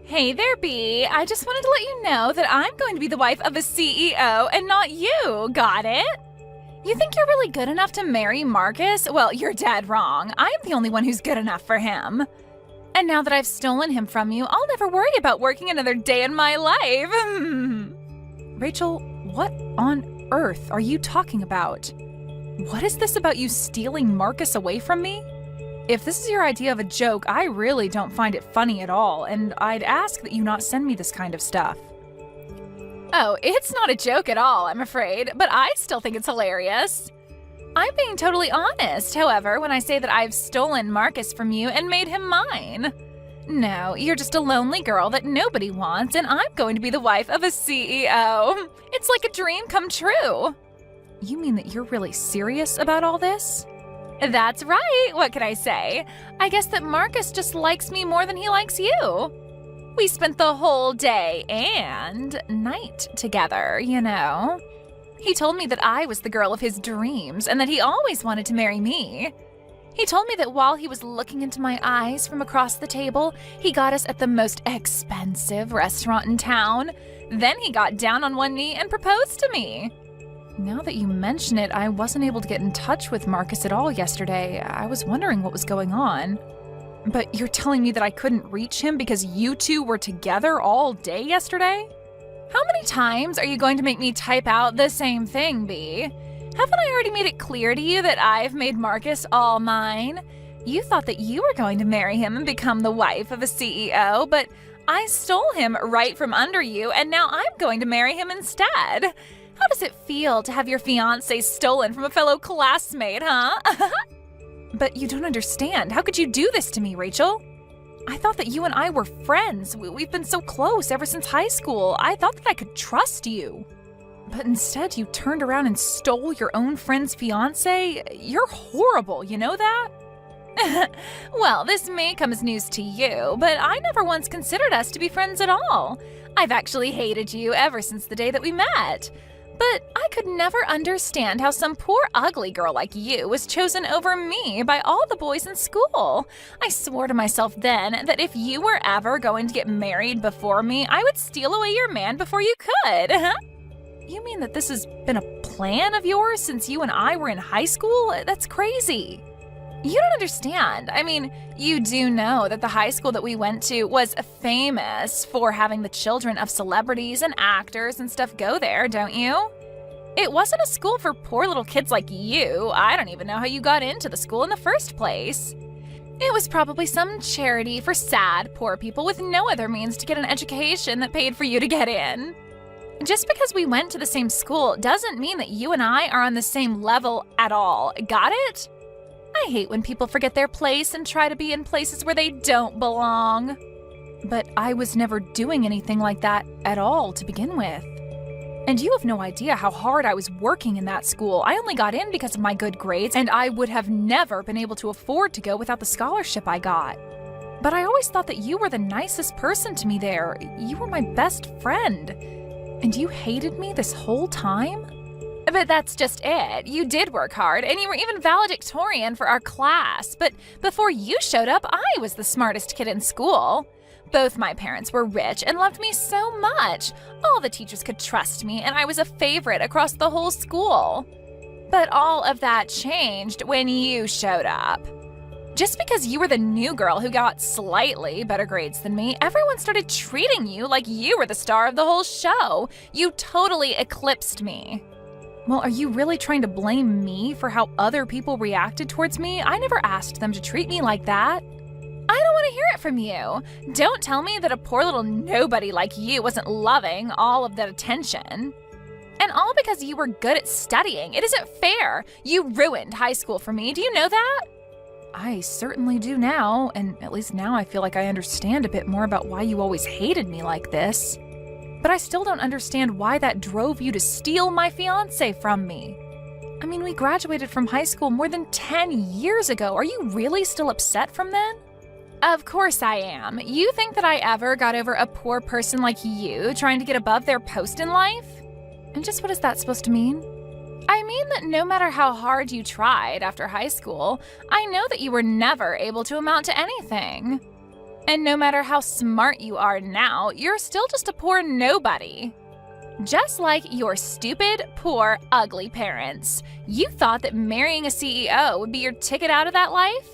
Hey there, Bea. I just wanted to let you know that I'm going to be the wife of a CEO and not you. Got it? You think you're really good enough to marry Marcus? Well, you're dead wrong. I'm the only one who's good enough for him. And now that I've stolen him from you, I'll never worry about working another day in my life. Rachel, what on earth are you talking about? What is this about you stealing Marcus away from me? If this is your idea of a joke, I really don't find it funny at all, and I'd ask that you not send me this kind of stuff. Oh, it's not a joke at all, I'm afraid, but I still think it's hilarious. I'm being totally honest, however, when I say that I've stolen Marcus from you and made him mine. No, you're just a lonely girl that nobody wants, and I'm going to be the wife of a CEO. It's like a dream come true. You mean that you're really serious about all this? That's right. What could I say? I guess that Marcus just likes me more than he likes you. We spent the whole day and night together, you know. He told me that I was the girl of his dreams and that he always wanted to marry me. He told me that while he was looking into my eyes from across the table, he got us at the most expensive restaurant in town. Then he got down on one knee and proposed to me. Now that you mention it, I wasn't able to get in touch with Marcus at all yesterday. I was wondering what was going on. But you're telling me that I couldn't reach him because you two were together all day yesterday? How many times are you going to make me type out the same thing, Bea? Haven't I already made it clear to you that I've made Marcus all mine? You thought that you were going to marry him and become the wife of a CEO, but I stole him right from under you, and now I'm going to marry him instead. How does it feel to have your fiancé stolen from a fellow classmate, huh? But you don't understand. How could you do this to me, Rachel? I thought that you and I were friends. We've been so close ever since high school. I thought that I could trust you. But instead, you turned around and stole your own friend's fiancé? You're horrible, you know that? Well, this may come as news to you, but I never once considered us to be friends at all. I've actually hated you ever since the day that we met. But I could never understand how some poor ugly girl like you was chosen over me by all the boys in school. I swore to myself then that if you were ever going to get married before me, I would steal away your man before you could. You mean that this has been a plan of yours since you and I were in high school? That's crazy. You don't understand. I mean, you do know that the high school that we went to was famous for having the children of celebrities and actors and stuff go there, don't you? It wasn't a school for poor little kids like you. I don't even know how you got into the school in the first place. It was probably some charity for sad, poor people with no other means to get an education that paid for you to get in. Just because we went to the same school doesn't mean that you and I are on the same level at all. Got it? I hate when people forget their place and try to be in places where they don't belong. But I was never doing anything like that at all to begin with. And you have no idea how hard I was working in that school. I only got in because of my good grades, and I would have never been able to afford to go without the scholarship I got. But I always thought that you were the nicest person to me there. You were my best friend. And you hated me this whole time? But that's just it. You did work hard, and you were even valedictorian for our class. But before you showed up, I was the smartest kid in school. Both my parents were rich and loved me so much. All the teachers could trust me, and I was a favorite across the whole school. But all of that changed when you showed up. Just because you were the new girl who got slightly better grades than me, everyone started treating you like you were the star of the whole show. You totally eclipsed me. Well, are you really trying to blame me for how other people reacted towards me? I never asked them to treat me like that. I don't want to hear it from you. Don't tell me that a poor little nobody like you wasn't loving all of that attention. And all because you were good at studying. It isn't fair. You ruined high school for me. Do you know that? I certainly do now, and at least now I feel like I understand a bit more about why you always hated me like this. But I still don't understand why that drove you to steal my fiancé from me. I mean, we graduated from high school more than 10 years ago. Are you really still upset from then? Of course I am. You think that I ever got over a poor person like you trying to get above their post in life? And just what is that supposed to mean? I mean that no matter how hard you tried after high school, I know that you were never able to amount to anything. And no matter how smart you are now, you're still just a poor nobody. Just like your stupid, poor, ugly parents. You thought that marrying a CEO would be your ticket out of that life?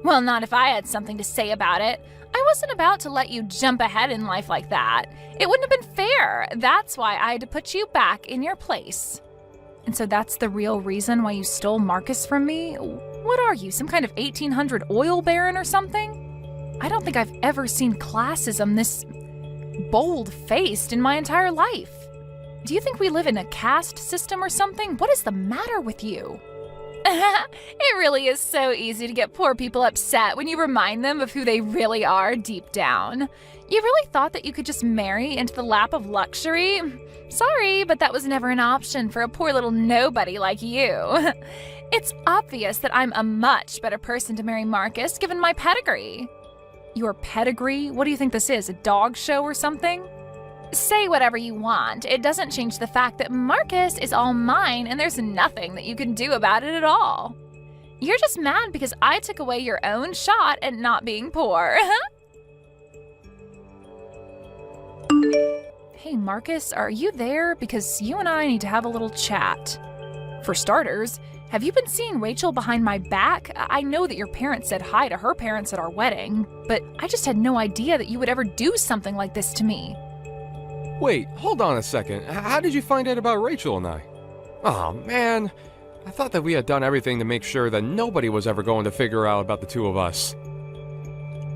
Well, not if I had something to say about it. I wasn't about to let you jump ahead in life like that. It wouldn't have been fair. That's why I had to put you back in your place. And so that's the real reason why you stole Marcus from me? What are you, some kind of 1800 oil baron or something? I don't think I've ever seen classism this bold-faced in my entire life. Do you think we live in a caste system or something? What is the matter with you? It really is so easy to get poor people upset when you remind them of who they really are deep down. You really thought that you could just marry into the lap of luxury? Sorry, but that was never an option for a poor little nobody like you. It's obvious that I'm a much better person to marry Marcus given my pedigree. Your pedigree? What do you think this is, a dog show or something? Say whatever you want. It doesn't change the fact that Marcus is all mine and there's nothing that you can do about it at all. You're just mad because I took away your own shot at not being poor. Hey Marcus, are you there? Because you and I need to have a little chat. For starters, have you been seeing Rachel behind my back? I know that your parents said hi to her parents at our wedding, but I just had no idea that you would ever do something like this to me. Wait, hold on a second. How did you find out about Rachel and I? Oh man, I thought that we had done everything to make sure that nobody was ever going to figure out about the two of us.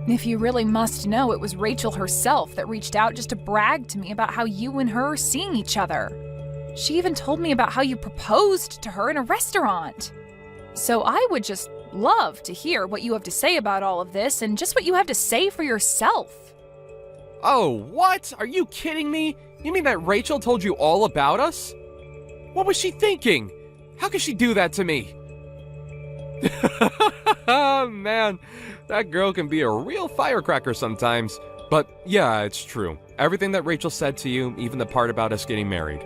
If you really must know, it was Rachel herself that reached out just to brag to me about how you and her are seeing each other. She even told me about how you proposed to her in a restaurant. So I would just love to hear what you have to say about all of this and just what you have to say for yourself. Oh, what? Are you kidding me? You mean that Rachel told you all about us? What was she thinking? How could she do that to me? Man, that girl can be a real firecracker sometimes. But yeah, it's true. Everything that Rachel said to you, even the part about us getting married.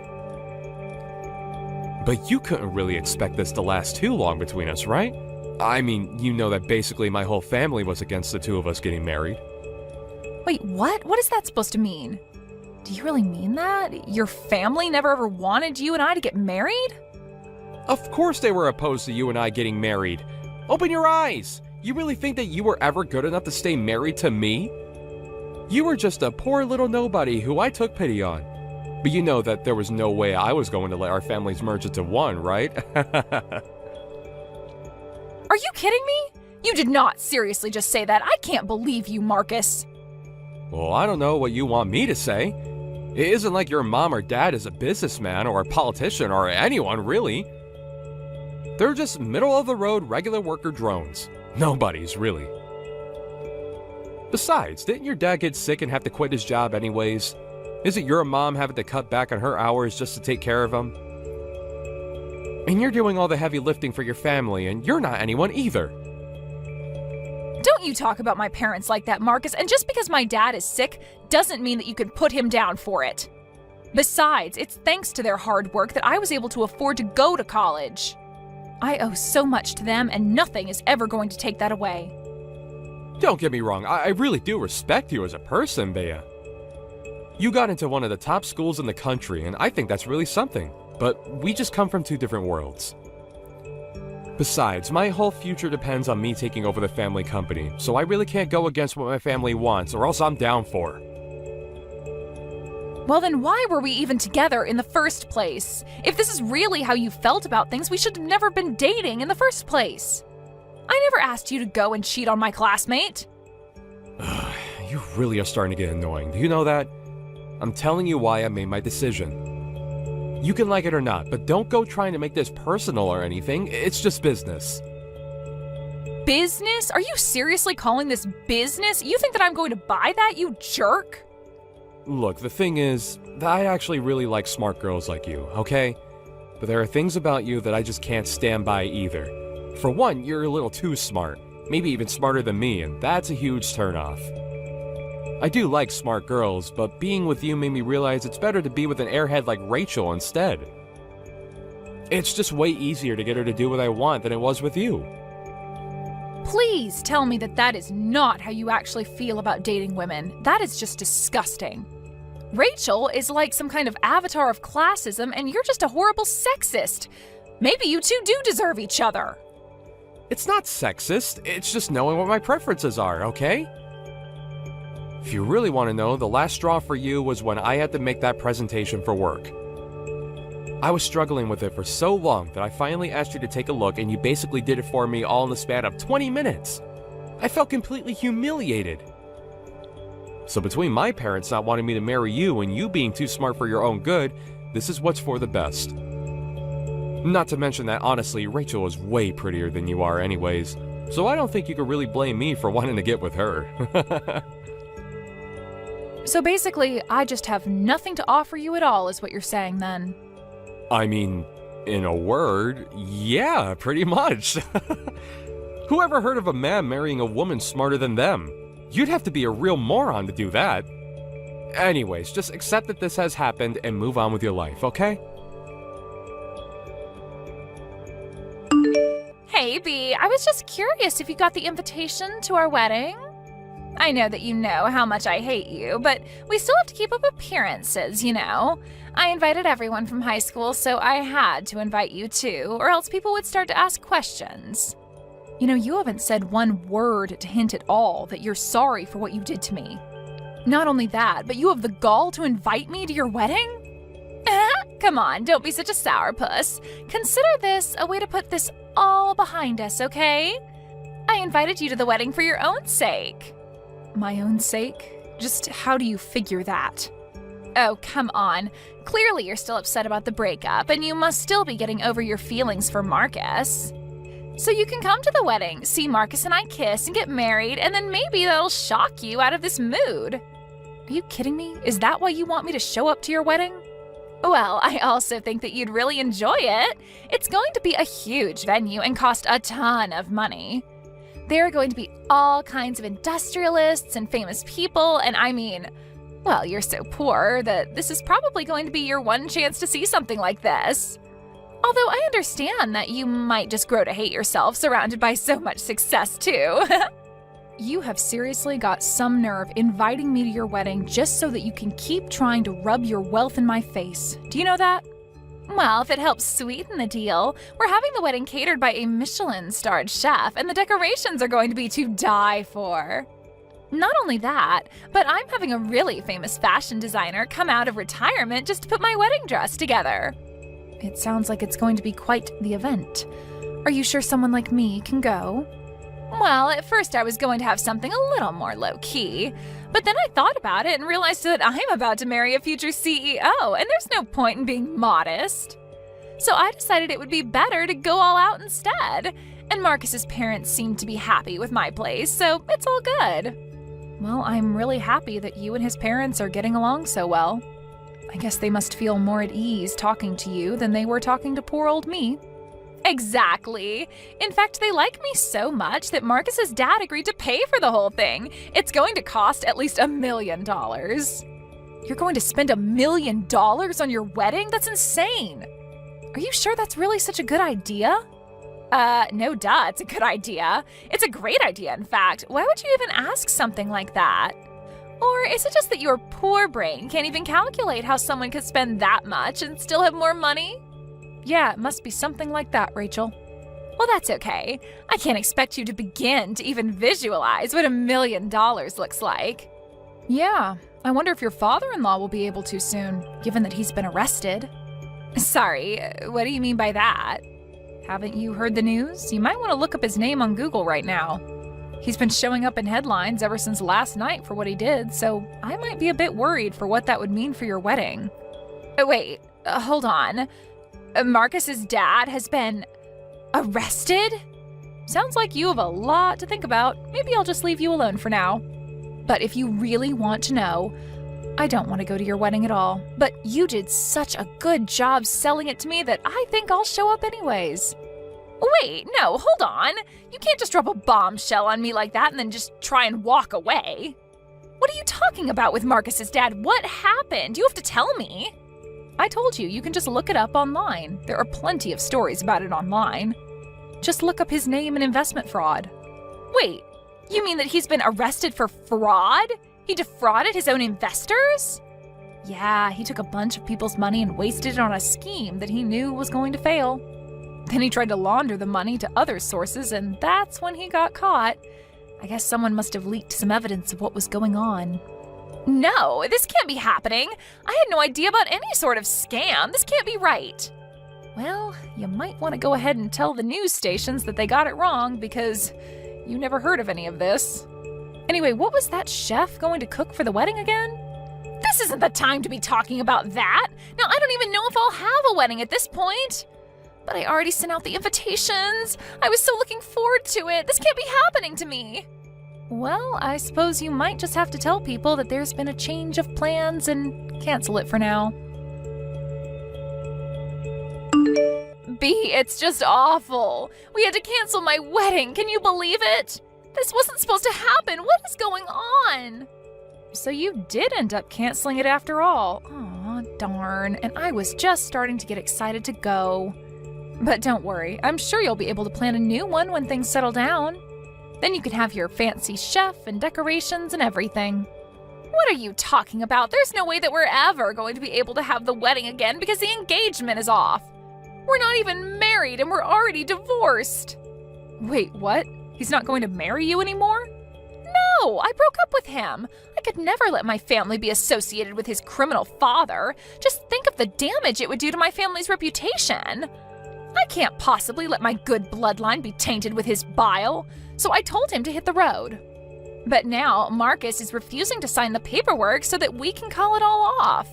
But you couldn't really expect this to last too long between us, right? I mean, you know that basically my whole family was against the two of us getting married. Wait, what? What is that supposed to mean? Do you really mean that? Your family never ever wanted you and I to get married? Of course they were opposed to you and I getting married. Open your eyes! You really think that you were ever good enough to stay married to me? You were just a poor little nobody who I took pity on. But you know that there was no way I was going to let our families merge into one, right? Are you kidding me? You did not seriously just say that. I can't believe you, Marcus. Well, I don't know what you want me to say. It isn't like your mom or dad is a businessman or a politician or anyone, really. They're just middle-of-the-road regular worker drones. Nobody's, really. Besides, didn't your dad get sick and have to quit his job anyways? Isn't your mom having to cut back on her hours just to take care of him? And you're doing all the heavy lifting for your family, and you're not anyone either. Don't you talk about my parents like that, Marcus, and just because my dad is sick doesn't mean that you can put him down for it. Besides, it's thanks to their hard work that I was able to afford to go to college. I owe so much to them, and nothing is ever going to take that away. Don't get me wrong, I really do respect you as a person, Bea. You got into one of the top schools in the country, and I think that's really something. But we just come from two different worlds. Besides, my whole future depends on me taking over the family company, so I really can't go against what my family wants, or else I'm down for. Well then why were we even together in the first place? If this is really how you felt about things, we should have never been dating in the first place. I never asked you to go and cheat on my classmate. You really are starting to get annoying, do you know that? I'm telling you why I made my decision. You can like it or not, but don't go trying to make this personal or anything. It's just business. Business? Are you seriously calling this business? You think that I'm going to buy that, you jerk? Look, the thing is, I actually really like smart girls like you, okay? But there are things about you that I just can't stand by either. For one, you're a little too smart. Maybe even smarter than me, and that's a huge turnoff. I do like smart girls, but being with you made me realize it's better to be with an airhead like Rachel instead. It's just way easier to get her to do what I want than it was with you. Please tell me that that is not how you actually feel about dating women. That is just disgusting. Rachel is like some kind of avatar of classism, and you're just a horrible sexist. Maybe you two do deserve each other. It's not sexist, it's just knowing what my preferences are, okay? If you really want to know, the last straw for you was when I had to make that presentation for work. I was struggling with it for so long that I finally asked you to take a look, and you basically did it for me all in the span of 20 minutes. I felt completely humiliated. So between my parents not wanting me to marry you and you being too smart for your own good, this is what's for the best. Not to mention that honestly, Rachel is way prettier than you are anyways, so I don't think you could really blame me for wanting to get with her. So basically, I just have nothing to offer you at all, is what you're saying then. I mean, in a word, yeah, pretty much. Who ever heard of a man marrying a woman smarter than them? You'd have to be a real moron to do that. Anyways, just accept that this has happened and move on with your life, okay? Hey, B, I was just curious if you got the invitation to our wedding. I know that you know how much I hate you, but we still have to keep up appearances, you know? I invited everyone from high school, so I had to invite you too, or else people would start to ask questions. You know, you haven't said one word to hint at all that you're sorry for what you did to me. Not only that, but you have the gall to invite me to your wedding? Come on, don't be such a sourpuss. Consider this a way to put this all behind us, okay? I invited you to the wedding for your own sake. My own sake? Just how do you figure that? Oh, come on. Clearly you're still upset about the breakup, and you must still be getting over your feelings for Marcus. So you can come to the wedding, see Marcus and I kiss and get married, and then maybe that'll shock you out of this mood. Are you kidding me? Is that why you want me to show up to your wedding? Well, I also think that you'd really enjoy it. It's going to be a huge venue and cost a ton of money. There are going to be all kinds of industrialists and famous people, and I mean, well, you're so poor that this is probably going to be your one chance to see something like this. Although I understand that you might just grow to hate yourself surrounded by so much success, too. You have seriously got some nerve inviting me to your wedding just so that you can keep trying to rub your wealth in my face. Do you know that? Well, if it helps sweeten the deal, we're having the wedding catered by a Michelin-starred chef, and the decorations are going to be to die for. Not only that, but I'm having a really famous fashion designer come out of retirement just to put my wedding dress together. It sounds like it's going to be quite the event. Are you sure someone like me can go? Well, at first I was going to have something a little more low-key, but then I thought about it and realized that I'm about to marry a future CEO, and there's no point in being modest. So I decided it would be better to go all out instead, and Marcus's parents seemed to be happy with my place, so it's all good. Well, I'm really happy that you and his parents are getting along so well. I guess they must feel more at ease talking to you than they were talking to poor old me. Exactly. In fact, they like me so much that Marcus's dad agreed to pay for the whole thing. It's going to cost at least $1 million. You're going to spend $1 million on your wedding? That's insane. Are you sure that's really such a good idea? No duh, it's a good idea. It's a great idea, in fact. Why would you even ask something like that? Or is it just that your poor brain can't even calculate how someone could spend that much and still have more money? Yeah, it must be something like that, Rachel. Well, that's okay. I can't expect you to begin to even visualize what $1 million looks like. Yeah, I wonder if your father-in-law will be able to soon, given that he's been arrested. Sorry, what do you mean by that? Haven't you heard the news? You might want to look up his name on Google right now. He's been showing up in headlines ever since last night for what he did, so I might be a bit worried for what that would mean for your wedding. Wait, hold on. Marcus's dad has been arrested? Sounds like you have a lot to think about. Maybe I'll just leave you alone for now. But if you really want to know, I don't want to go to your wedding at all. But you did such a good job selling it to me that I think I'll show up anyways. Wait, no, hold on. You can't just drop a bombshell on me like that and then just try and walk away. What are you talking about with Marcus's dad? What happened? You have to tell me. I told you, you can just look it up online. There are plenty of stories about it online. Just look up his name and investment fraud. Wait, you mean that he's been arrested for fraud? He defrauded his own investors? Yeah, he took a bunch of people's money and wasted it on a scheme that he knew was going to fail. Then he tried to launder the money to other sources, and that's when he got caught. I guess someone must have leaked some evidence of what was going on. No, this can't be happening. I had no idea about any sort of scam. This can't be right. Well, you might want to go ahead and tell the news stations that they got it wrong because you never heard of any of this. Anyway, what was that chef going to cook for the wedding again? This isn't the time to be talking about that. Now, I don't even know if I'll have a wedding at this point. But I already sent out the invitations. I was so looking forward to it. This can't be happening to me. Well, I suppose you might just have to tell people that there's been a change of plans and cancel it for now. B, it's just awful. We had to cancel my wedding. Can you believe it? This wasn't supposed to happen. What is going on? So you did end up canceling it after all. Aw, darn. And I was just starting to get excited to go. But don't worry, I'm sure you'll be able to plan a new one when things settle down. Then you can have your fancy chef and decorations and everything. What are you talking about? There's no way that we're ever going to be able to have the wedding again because the engagement is off. We're not even married and we're already divorced. Wait, what? He's not going to marry you anymore? No, I broke up with him. I could never let my family be associated with his criminal father. Just think of the damage it would do to my family's reputation. I can't possibly let my good bloodline be tainted with his bile, so I told him to hit the road. But now Marcus is refusing to sign the paperwork so that we can call it all off.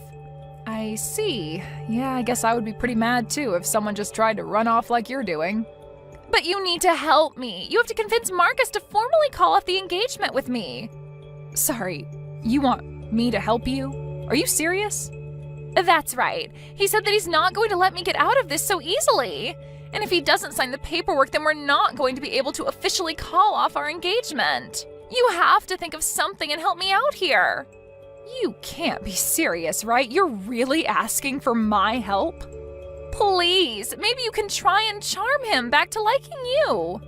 I see. Yeah, I guess I would be pretty mad too if someone just tried to run off like you're doing. But you need to help me. You have to convince Marcus to formally call off the engagement with me. Sorry, you want me to help you? Are you serious? That's right. He said that he's not going to let me get out of this so easily. And if he doesn't sign the paperwork, then we're not going to be able to officially call off our engagement. You have to think of something and help me out here. You can't be serious, right? You're really asking for my help? Please, maybe you can try and charm him back to liking you.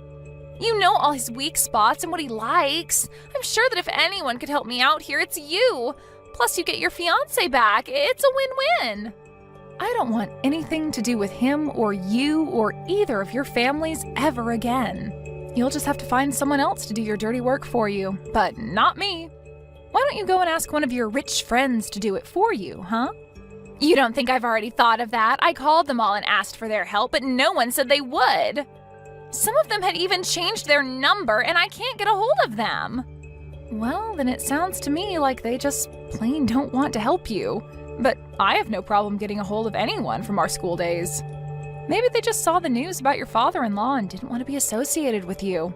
You know all his weak spots and what he likes. I'm sure that if anyone could help me out here, it's you. Plus, you get your fiancé back. It's a win-win. I don't want anything to do with him or you or either of your families ever again. You'll just have to find someone else to do your dirty work for you, but not me. Why don't you go and ask one of your rich friends to do it for you, huh? You don't think I've already thought of that? I called them all and asked for their help, but no one said they would. Some of them had even changed their number, and I can't get a hold of them. Well, then it sounds to me like they just plain don't want to help you. But I have no problem getting a hold of anyone from our school days. Maybe they just saw the news about your father-in-law and didn't want to be associated with you.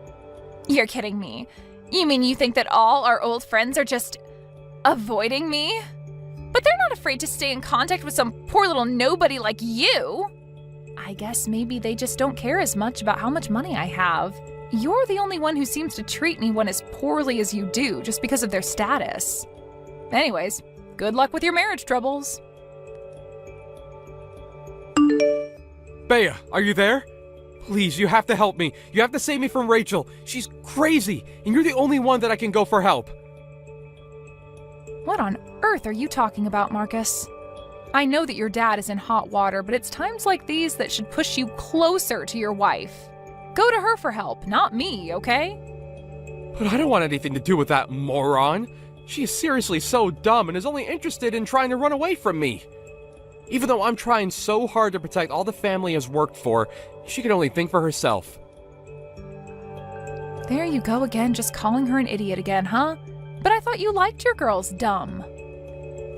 You're kidding me. You mean you think that all our old friends are just avoiding me? But they're not afraid to stay in contact with some poor little nobody like you. I guess maybe they just don't care as much about how much money I have. You're the only one who seems to treat anyone as poorly as you do just because of their status. Anyways, good luck with your marriage troubles. Bea, are you there? Please, you have to help me. You have to save me from Rachel. She's crazy, and you're the only one that I can go for help. What on earth are you talking about, Marcus? I know that your dad is in hot water, but it's times like these that should push you closer to your wife. Go to her for help, not me, okay? But I don't want anything to do with that moron. She is seriously so dumb and is only interested in trying to run away from me. Even though I'm trying so hard to protect all the family has worked for, she can only think for herself. There you go again, just calling her an idiot again, huh? But I thought you liked your girls dumb.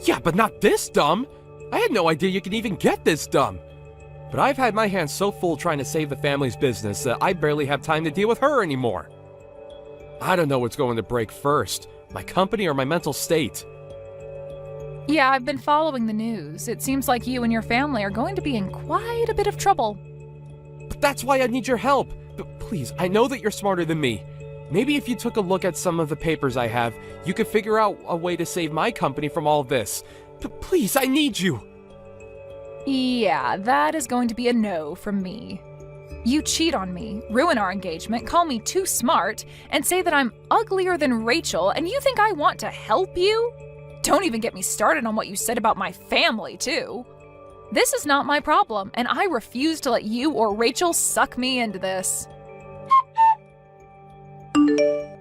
Yeah, but not this dumb. I had no idea you could even get this dumb. But I've had my hands so full trying to save the family's business that I barely have time to deal with her anymore. I don't know what's going to break first, my company or my mental state. Yeah, I've been following the news. It seems like you and your family are going to be in quite a bit of trouble. But that's why I need your help. But please, I know that you're smarter than me. Maybe if you took a look at some of the papers I have, you could figure out a way to save my company from all this. But please, I need you. Yeah, that is going to be a no from me. You cheat on me, ruin our engagement, call me too smart, and say that I'm uglier than Rachel, and you think I want to help you? Don't even get me started on what you said about my family, too. This is not my problem, and I refuse to let you or Rachel suck me into this.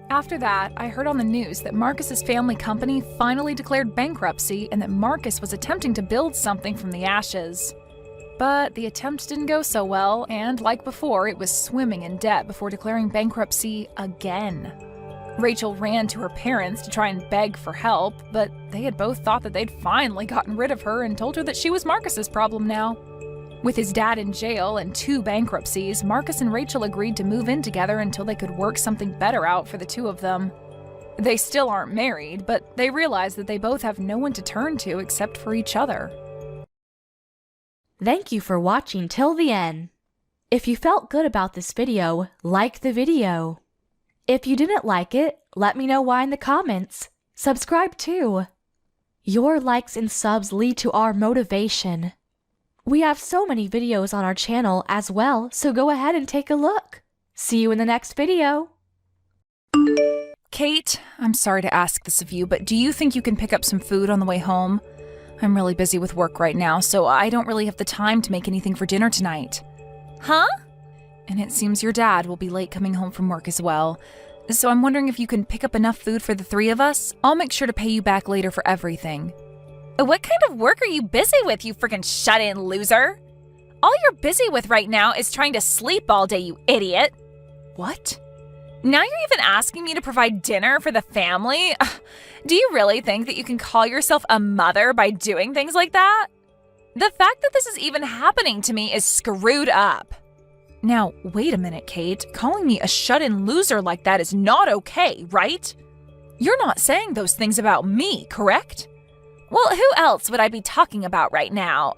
After that, I heard on the news that Marcus's family company finally declared bankruptcy and that Marcus was attempting to build something from the ashes. But the attempt didn't go so well, and like before, it was swimming in debt before declaring bankruptcy again. Rachel ran to her parents to try and beg for help, but they had both thought that they'd finally gotten rid of her and told her that she was Marcus's problem now. With his dad in jail and 2 bankruptcies, Marcus and Rachel agreed to move in together until they could work something better out for the 2 of them. They still aren't married, but they realize that they both have no one to turn to except for each other. Thank you for watching till the end. If you felt good about this video, like the video. If you didn't like it, let me know why in the comments. Subscribe too. Your likes and subs lead to our motivation. We have so many videos on our channel as well, so go ahead and take a look. See you in the next video. Kate, I'm sorry to ask this of you, but do you think you can pick up some food on the way home? I'm really busy with work right now, so I don't really have the time to make anything for dinner tonight. Huh? And it seems your dad will be late coming home from work as well. So I'm wondering if you can pick up enough food for the 3 of us. I'll make sure to pay you back later for everything. What kind of work are you busy with, you freaking shut-in loser? All you're busy with right now is trying to sleep all day, you idiot. What? Now you're even asking me to provide dinner for the family? Do you really think that you can call yourself a mother by doing things like that? The fact that this is even happening to me is screwed up. Now, wait a minute, Kate. Calling me a shut-in loser like that is not okay, right? You're not saying those things about me, correct? Well, who else would I be talking about right now?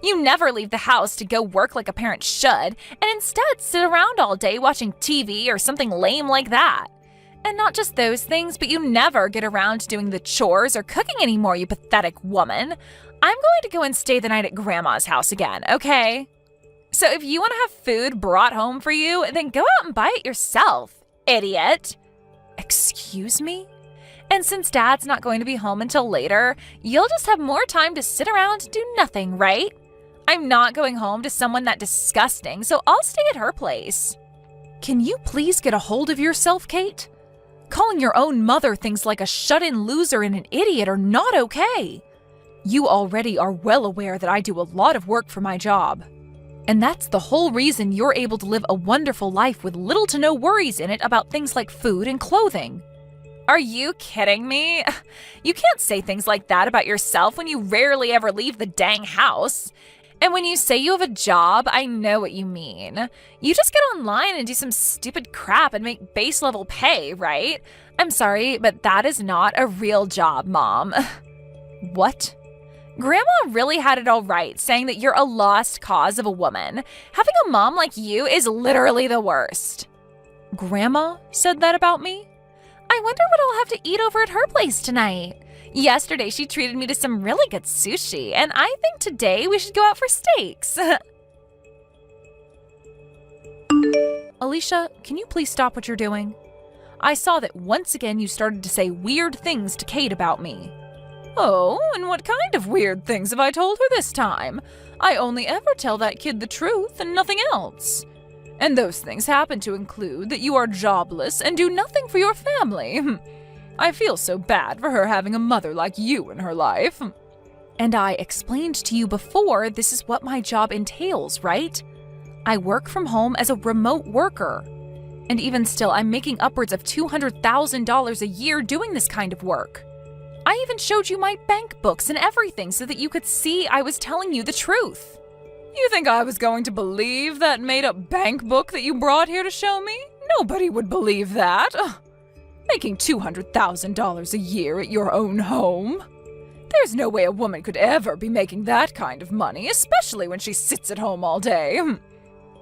You never leave the house to go work like a parent should, and instead sit around all day watching TV or something lame like that. And not just those things, but you never get around to doing the chores or cooking anymore, you pathetic woman. I'm going to go and stay the night at Grandma's house again, okay? So if you want to have food brought home for you, then go out and buy it yourself, idiot. Excuse me? And since Dad's not going to be home until later, you'll just have more time to sit around and do nothing, right? I'm not going home to someone that disgusting, so I'll stay at her place. Can you please get a hold of yourself, Kate? Calling your own mother things like a shut-in loser and an idiot are not okay. You already are well aware that I do a lot of work for my job. And that's the whole reason you're able to live a wonderful life with little to no worries in it about things like food and clothing. Are you kidding me? You can't say things like that about yourself when you rarely ever leave the dang house. And when you say you have a job, I know what you mean. You just get online and do some stupid crap and make base level pay, right? I'm sorry, but that is not a real job, Mom. What? Grandma really had it all right, saying that you're a lost cause of a woman. Having a mom like you is literally the worst. Grandma said that about me? I wonder what I'll have to eat over at her place tonight. Yesterday, she treated me to some really good sushi, and I think today we should go out for steaks. Alicia, can you please stop what you're doing? I saw that once again you started to say weird things to Kate about me. Oh, and what kind of weird things have I told her this time? I only ever tell that kid the truth and nothing else. And those things happen to include that you are jobless and do nothing for your family. I feel so bad for her having a mother like you in her life. And I explained to you before this is what my job entails, right? I work from home as a remote worker. And even still, I'm making upwards of $200,000 a year doing this kind of work. I even showed you my bank books and everything so that you could see I was telling you the truth. You think I was going to believe that made-up bank book that you brought here to show me? Nobody would believe that. Ugh. Making $200,000 a year at your own home? There's no way a woman could ever be making that kind of money, especially when she sits at home all day.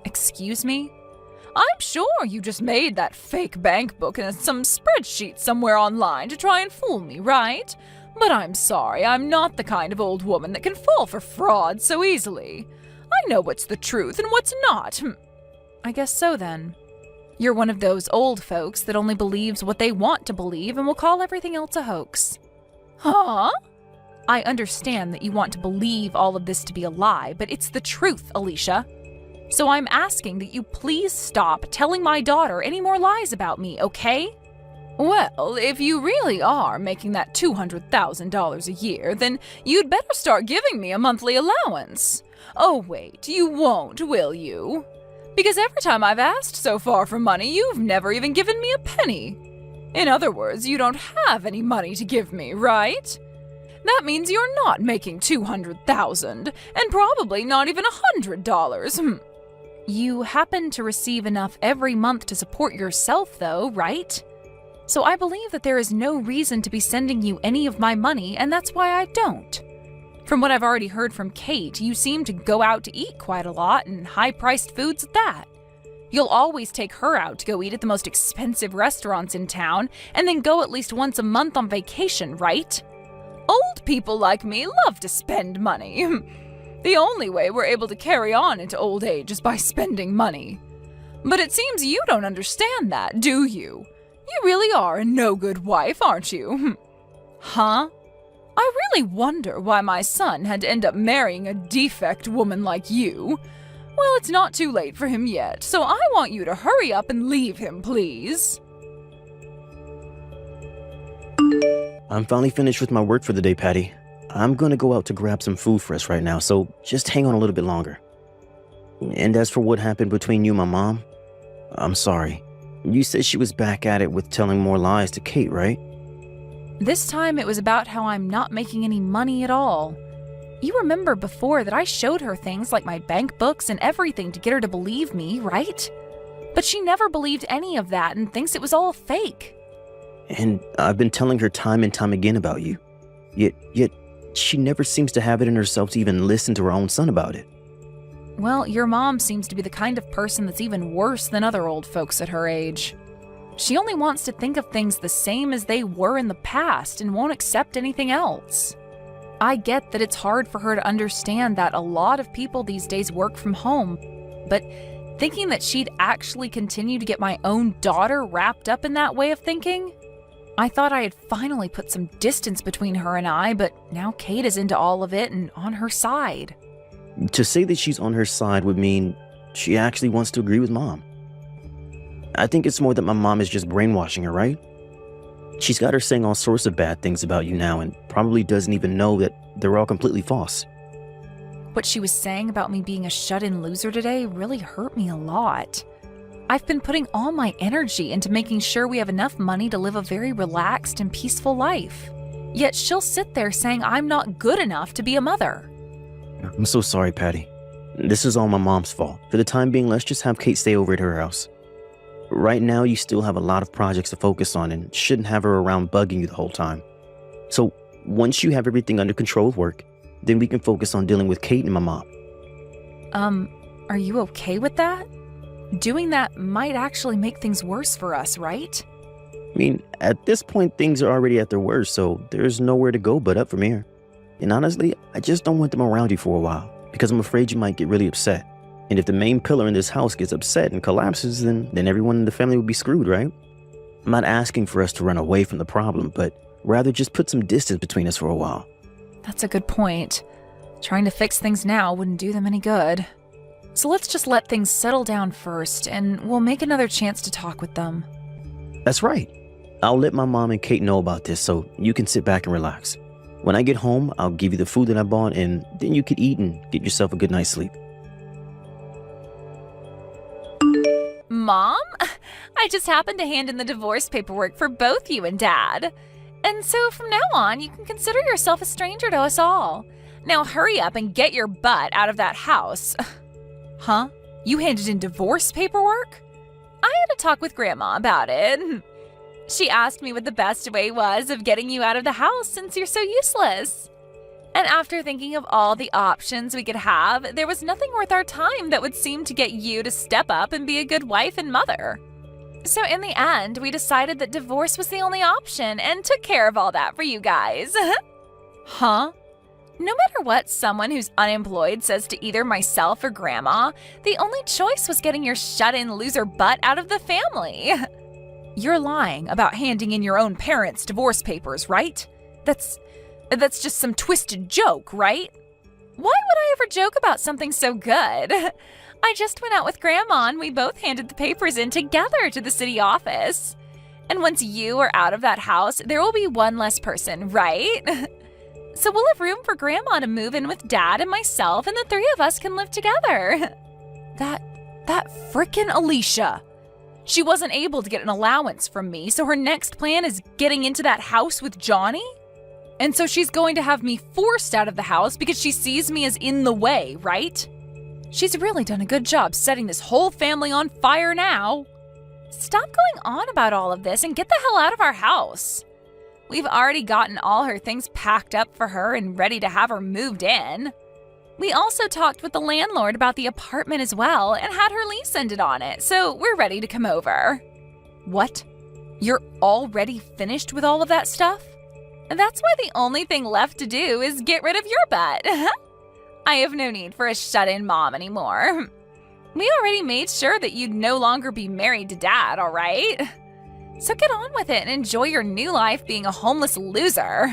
Excuse me? I'm sure you just made that fake bank book in some spreadsheet somewhere online to try and fool me, right? But I'm sorry, I'm not the kind of old woman that can fall for fraud so easily. I know what's the truth and what's not. I guess so then. You're one of those old folks that only believes what they want to believe and will call everything else a hoax. Huh? I understand that you want to believe all of this to be a lie, but it's the truth, Alicia. So I'm asking that you please stop telling my daughter any more lies about me, okay? Well, if you really are making that $200,000 a year, then you'd better start giving me a monthly allowance. Oh wait, you won't, will you? Because every time I've asked so far for money, you've never even given me a penny. In other words, you don't have any money to give me, right? That means you're not making $200,000, and probably not even $100. You happen to receive enough every month to support yourself, though, right? So I believe that there is no reason to be sending you any of my money, and that's why I don't. From what I've already heard from Kate, you seem to go out to eat quite a lot, and high-priced foods at that. You'll always take her out to go eat at the most expensive restaurants in town, and then go at least once a month on vacation, right? Old people like me love to spend money. The only way we're able to carry on into old age is by spending money. But it seems you don't understand that, do you? You really are a no-good wife, aren't you? Huh? I really wonder why my son had to end up marrying a defect woman like you. Well, it's not too late for him yet, so I want you to hurry up and leave him, please. I'm finally finished with my work for the day, Patty. I'm gonna go out to grab some food for us right now, so just hang on a little bit longer. And as for what happened between you and my mom, I'm sorry. You said she was back at it with telling more lies to Kate, right? This time it was about how I'm not making any money at all. You remember before that I showed her things like my bank books and everything to get her to believe me, right? But she never believed any of that and thinks it was all fake. And I've been telling her time and time again about you. Yet she never seems to have it in herself to even listen to her own son about it. Well, your mom seems to be the kind of person that's even worse than other old folks at her age. She only wants to think of things the same as they were in the past and won't accept anything else. I get that it's hard for her to understand that a lot of people these days work from home, but thinking that she'd actually continue to get my own daughter wrapped up in that way of thinking? I thought I had finally put some distance between her and I, but now Kate is into all of it and on her side. To say that she's on her side would mean she actually wants to agree with Mom. I think it's more that my mom is just brainwashing her, right? She's got her saying all sorts of bad things about you now and probably doesn't even know that they're all completely false. What she was saying about me being a shut-in loser today really hurt me a lot. I've been putting all my energy into making sure we have enough money to live a very relaxed and peaceful life. Yet she'll sit there saying I'm not good enough to be a mother. I'm so sorry, Patty. This is all my mom's fault. For the time being, let's just have Kate stay over at her house. Right now, you still have a lot of projects to focus on and shouldn't have her around bugging you the whole time. So once you have everything under control with work, then we can focus on dealing with Kate and my mom. Are you okay with that? Doing that might actually make things worse for us, right? I mean, at this point, things are already at their worst, so there's nowhere to go but up from here. And honestly, I just don't want them around you for a while, because I'm afraid you might get really upset. And if the main pillar in this house gets upset and collapses, then everyone in the family would be screwed, right? I'm not asking for us to run away from the problem, but rather just put some distance between us for a while. That's a good point. Trying to fix things now wouldn't do them any good. So let's just let things settle down first, and we'll make another chance to talk with them. That's right. I'll let my mom and Kate know about this so you can sit back and relax. When I get home, I'll give you the food that I bought, and then you could eat and get yourself a good night's sleep. Mom, I just happened to hand in the divorce paperwork for both you and Dad. And so from now on, you can consider yourself a stranger to us all. Now hurry up and get your butt out of that house. Huh? You handed in divorce paperwork? I had a talk with Grandma about it. She asked me what the best way was of getting you out of the house since you're so useless. And after thinking of all the options we could have, there was nothing worth our time that would seem to get you to step up and be a good wife and mother. So in the end, we decided that divorce was the only option and took care of all that for you guys. Huh? No matter what someone who's unemployed says to either myself or Grandma, the only choice was getting your shut-in loser butt out of the family. You're lying about handing in your own parents' divorce papers, right? That's just some twisted joke, right? Why would I ever joke about something so good? I just went out with Grandma and we both handed the papers in together to the city office. And once you are out of that house, there will be one less person, right? So we'll have room for Grandma to move in with Dad and myself, and the three of us can live together. That frickin' Alicia. She wasn't able to get an allowance from me, so her next plan is getting into that house with Johnny? And so she's going to have me forced out of the house because she sees me as in the way, right? She's really done a good job setting this whole family on fire now. Stop going on about all of this and get the hell out of our house. We've already gotten all her things packed up for her and ready to have her moved in. We also talked with the landlord about the apartment as well and had her lease ended on it, so we're ready to come over. What? You're already finished with all of that stuff? That's why the only thing left to do is get rid of your butt. I have no need for a shut-in mom anymore. We already made sure that you'd no longer be married to Dad, all right? So get on with it and enjoy your new life being a homeless loser.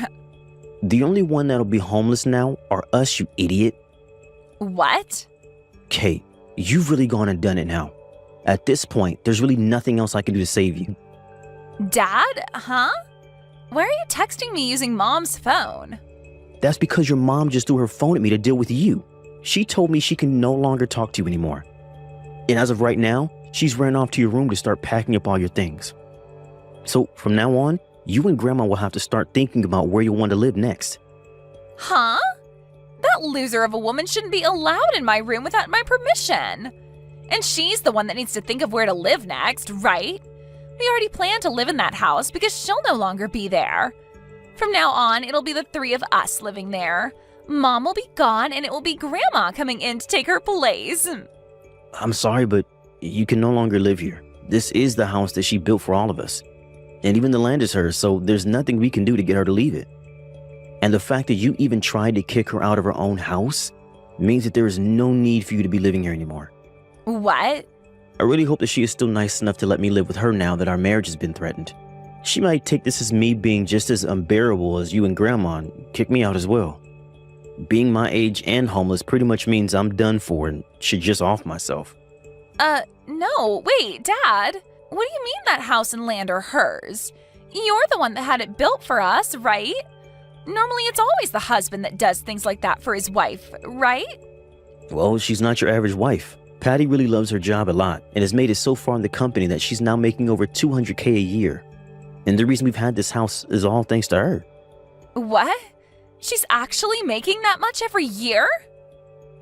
The only one that'll be homeless now are us, you idiot. What? Kate, you've really gone and done it now. At this point, there's really nothing else I can do to save you. Dad? Huh? Why are you texting me using Mom's phone? That's because your mom just threw her phone at me to deal with you. She told me she can no longer talk to you anymore. And as of right now, she's ran off to your room to start packing up all your things. So from now on, you and Grandma will have to start thinking about where you want to live next. Huh? That loser of a woman shouldn't be allowed in my room without my permission. And she's the one that needs to think of where to live next, right? We already planned to live in that house because she'll no longer be there. From now on, it'll be the three of us living there. Mom will be gone and it will be Grandma coming in to take her place. I'm sorry, but you can no longer live here. This is the house that she built for all of us. And even the land is hers, so there's nothing we can do to get her to leave it. And the fact that you even tried to kick her out of her own house means that there is no need for you to be living here anymore. What? I really hope that she is still nice enough to let me live with her now that our marriage has been threatened. She might take this as me being just as unbearable as you and Grandma and kick me out as well. Being my age and homeless pretty much means I'm done for and should just off myself. No, wait, Dad. What do you mean that house and land are hers? You're the one that had it built for us, right? Normally it's always the husband that does things like that for his wife, right? Well, she's not your average wife. Patty really loves her job a lot and has made it so far in the company that she's now making over $200K a year. And the reason we've had this house is all thanks to her. What? She's actually making that much every year?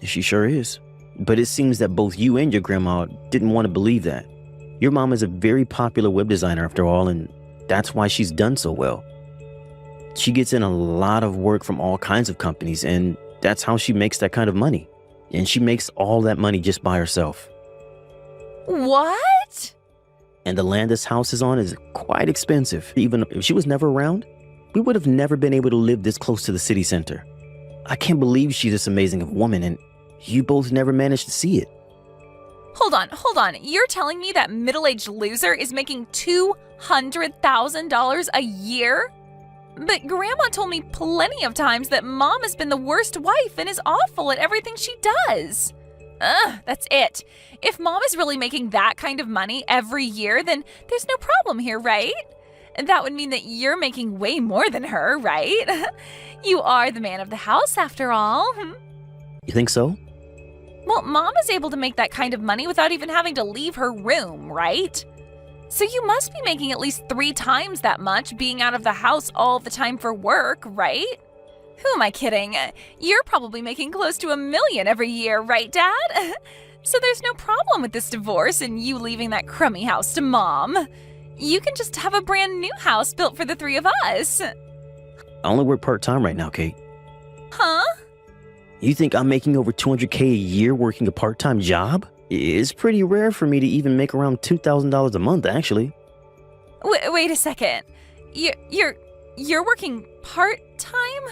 She sure is. But it seems that both you and your grandma didn't want to believe that. Your mom is a very popular web designer after all, and that's why she's done so well. She gets in a lot of work from all kinds of companies, and that's how she makes that kind of money. And she makes all that money just by herself. What? And the land this house is on is quite expensive. Even if she was never around, we would have never been able to live this close to the city center. I can't believe she's this amazing of a woman, and you both never managed to see it. Hold on. You're telling me that middle-aged loser is making $200,000 a year? But Grandma told me plenty of times that Mom has been the worst wife and is awful at everything she does. That's it. If Mom is really making that kind of money every year, then there's no problem here, right? That would mean that you're making way more than her, right? You are the man of the house, after all. You think so? Well, Mom is able to make that kind of money without even having to leave her room, right? So you must be making at least 3 times that much being out of the house all the time for work, right? Who am I kidding? You're probably making close to $1 million every year, right, Dad? So there's no problem with this divorce and you leaving that crummy house to Mom. You can just have a brand new house built for the 3 of us. I only work part-time right now, Kate. Huh? You think I'm making over $200K a year working a part-time job? It's pretty rare for me to even make around $2,000 a month, actually. Wait a second. You're you're working part-time?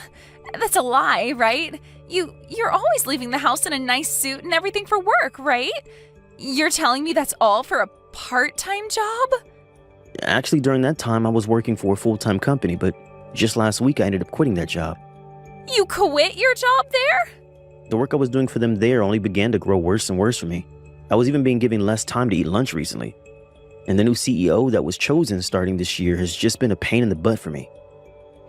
That's a lie, right? You're always leaving the house in a nice suit and everything for work, right? You're telling me that's all for a part-time job? Actually, during that time, I was working for a full-time company, but just last week I ended up quitting that job. You quit your job there? The work I was doing for them there only began to grow worse and worse for me. I was even being given less time to eat lunch recently. And the new CEO that was chosen starting this year has just been a pain in the butt for me.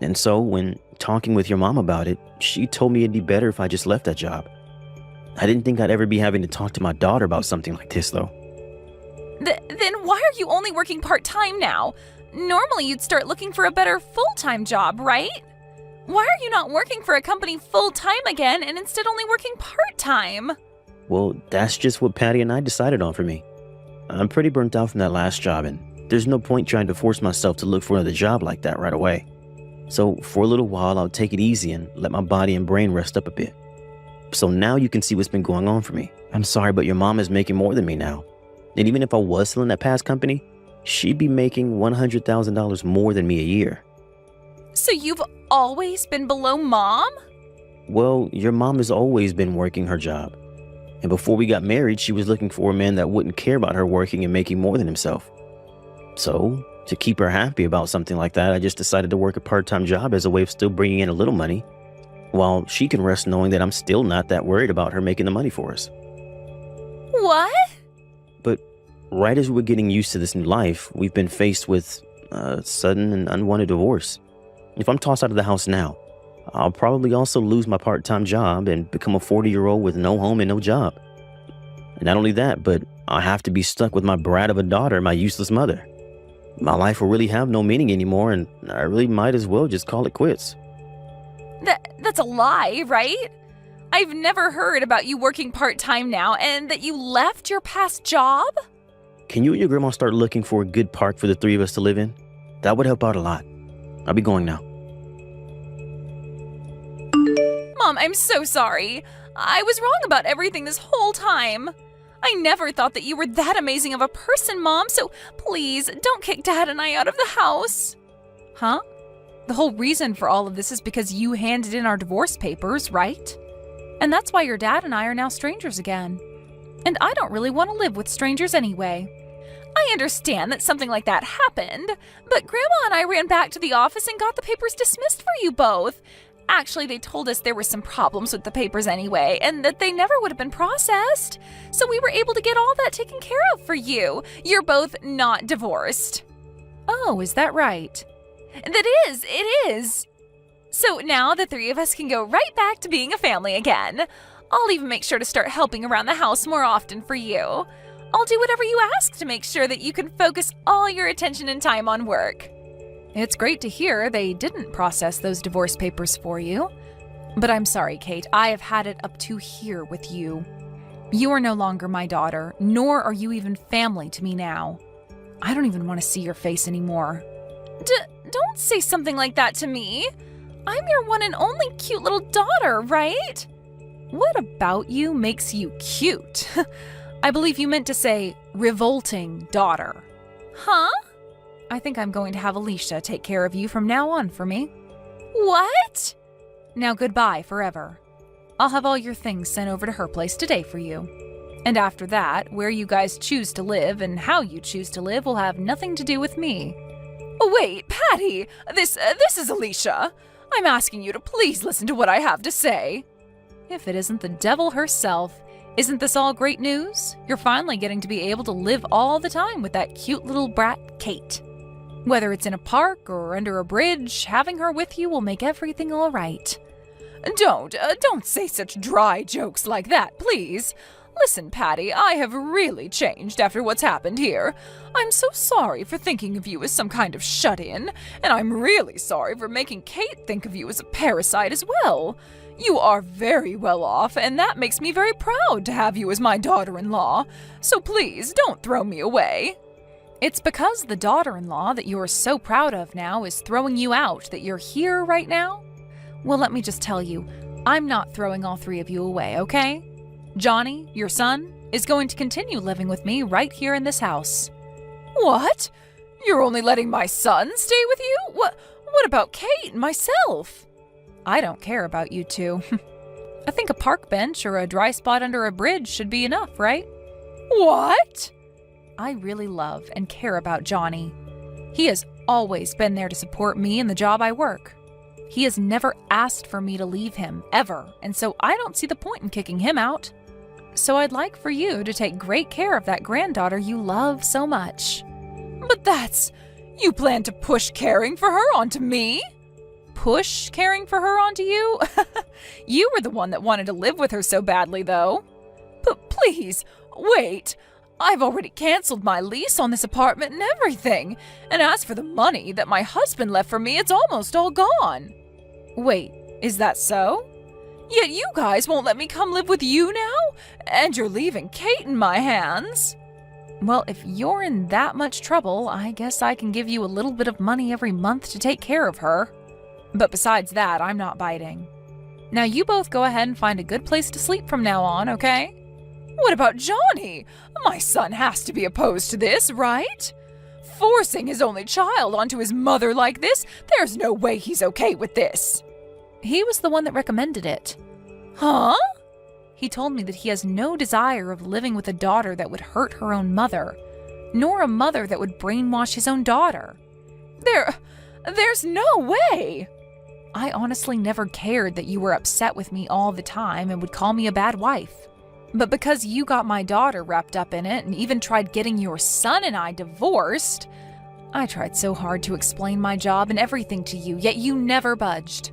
And so, when talking with your mom about it, she told me it'd be better if I just left that job. I didn't think I'd ever be having to talk to my daughter about something like this, though. Then why are you only working part-time now? Normally you'd start looking for a better full-time job, right? Why are you not working for a company full-time again and instead only working part-time? Well, that's just what Patty and I decided on for me. I'm pretty burnt out from that last job, and there's no point trying to force myself to look for another job like that right away. So for a little while, I'll take it easy and let my body and brain rest up a bit. So now you can see what's been going on for me. I'm sorry, but your mom is making more than me now. And even if I was still in that past company, she'd be making $100,000 more than me a year. So you've always been below mom? Well, your mom has always been working her job. And before we got married, she was looking for a man that wouldn't care about her working and making more than himself. So, to keep her happy about something like that, I just decided to work a part-time job as a way of still bringing in a little money, while she can rest knowing that I'm still not that worried about her making the money for us. What? But right as we're getting used to this new life, we've been faced with a sudden and unwanted divorce. If I'm tossed out of the house now, I'll probably also lose my part-time job and become a 40-year-old with no home and no job. And not only that, but I'll have to be stuck with my brat of a daughter and my useless mother. My life will really have no meaning anymore, and I really might as well just call it quits. That's a lie, right? I've never heard about you working part-time now and that you left your past job? Can you and your grandma start looking for a good park for the three of us to live in? That would help out a lot. I'll be going now. Mom, I'm so sorry. I was wrong about everything this whole time. I never thought that you were that amazing of a person, Mom, so please don't kick Dad and I out of the house. Huh? The whole reason for all of this is because you handed in our divorce papers, right? And that's why your dad and I are now strangers again. And I don't really want to live with strangers anyway. I understand that something like that happened, but Grandma and I ran back to the office and got the papers dismissed for you both. Actually, they told us there were some problems with the papers anyway, and that they never would have been processed. So we were able to get all that taken care of for you. You're both not divorced. Oh, is that right? It is. So now the three of us can go right back to being a family again. I'll even make sure to start helping around the house more often for you. I'll do whatever you ask to make sure that you can focus all your attention and time on work. It's great to hear they didn't process those divorce papers for you. But I'm sorry, Kate, I have had it up to here with you. You are no longer my daughter, nor are you even family to me now. I don't even want to see your face anymore. Don't say something like that to me. I'm your one and only cute little daughter, right? What about you makes you cute? I believe you meant to say revolting daughter. Huh? I think I'm going to have Alicia take care of you from now on for me. What? Now goodbye forever. I'll have all your things sent over to her place today for you. And after that, where you guys choose to live and how you choose to live will have nothing to do with me. Wait, Patty, this is Alicia. I'm asking you to please listen to what I have to say. If it isn't the devil herself, isn't this all great news? You're finally getting to be able to live all the time with that cute little brat, Kate. Whether it's in a park or under a bridge, having her with you will make everything all right. Don't say such dry jokes like that, please. Listen, Patty, I have really changed after what's happened here. I'm so sorry for thinking of you as some kind of shut-in, and I'm really sorry for making Kate think of you as a parasite as well. You are very well off, and that makes me very proud to have you as my daughter-in-law. So please, don't throw me away. It's because the daughter-in-law that you're so proud of now is throwing you out that you're here right now? Well, let me just tell you, I'm not throwing all three of you away, okay? Johnny, your son, is going to continue living with me right here in this house. What? You're only letting my son stay with you? What about Kate and myself? I don't care about you two. I think a park bench or a dry spot under a bridge should be enough, right? What? I really love and care about Johnny. He has always been there to support me in the job I work. He has never asked for me to leave him, ever, and so I don't see the point in kicking him out. So I'd like for you to take great care of that granddaughter you love so much. But you plan to push caring for her onto me? Push caring for her onto you? You were the one that wanted to live with her so badly, though. But please, wait. I've already canceled my lease on this apartment and everything. And as for the money that my husband left for me, it's almost all gone. Wait, is that so? Yet you guys won't let me come live with you now? And you're leaving Kate in my hands? Well, if you're in that much trouble, I guess I can give you a little bit of money every month to take care of her. But besides that, I'm not biting. Now you both go ahead and find a good place to sleep from now on, okay? What about Johnny? My son has to be opposed to this, right? Forcing his only child onto his mother like this, there's no way he's okay with this. He was the one that recommended it. Huh? He told me that he has no desire of living with a daughter that would hurt her own mother, nor a mother that would brainwash his own daughter. There's no way! I honestly never cared that you were upset with me all the time and would call me a bad wife. But because you got my daughter wrapped up in it and even tried getting your son and I divorced, I tried so hard to explain my job and everything to you, yet you never budged.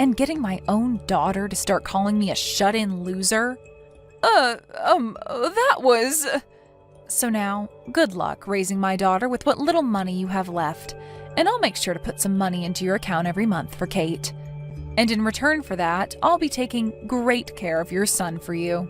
And getting my own daughter to start calling me a shut-in loser? That was... So now, good luck raising my daughter with what little money you have left, and I'll make sure to put some money into your account every month for Kate. And in return for that, I'll be taking great care of your son for you.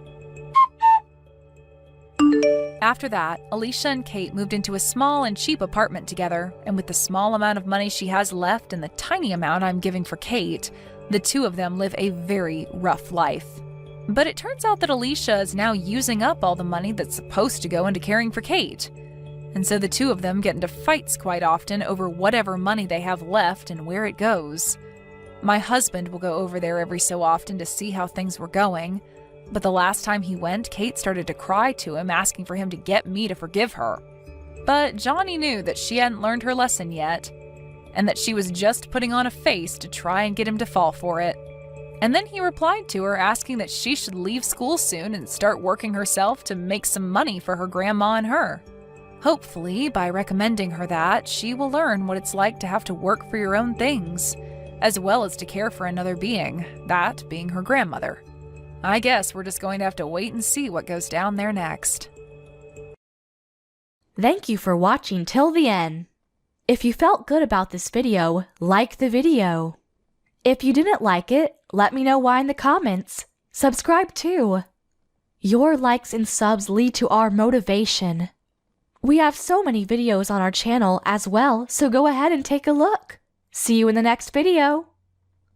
After that, Alicia and Kate moved into a small and cheap apartment together, and with the small amount of money she has left and the tiny amount I'm giving for Kate, the two of them live a very rough life. But it turns out that Alicia is now using up all the money that's supposed to go into caring for Kate. And so the two of them get into fights quite often over whatever money they have left and where it goes. My husband will go over there every so often to see how things were going, but the last time he went, Kate started to cry to him, asking for him to get me to forgive her. But Johnny knew that she hadn't learned her lesson yet, and that she was just putting on a face to try and get him to fall for it. And then he replied to her, asking that she should leave school soon and start working herself to make some money for her grandma and her. Hopefully, by recommending her that, she will learn what it's like to have to work for your own things, as well as to care for another being, that being her grandmother. I guess we're just going to have to wait and see what goes down there next. Thank you for watching till the end. If you felt good about this video, like the video. If you didn't like it, let me know why in the comments. Subscribe too. Your likes and subs lead to our motivation. We have so many videos on our channel as well, so go ahead and take a look. See you in the next video.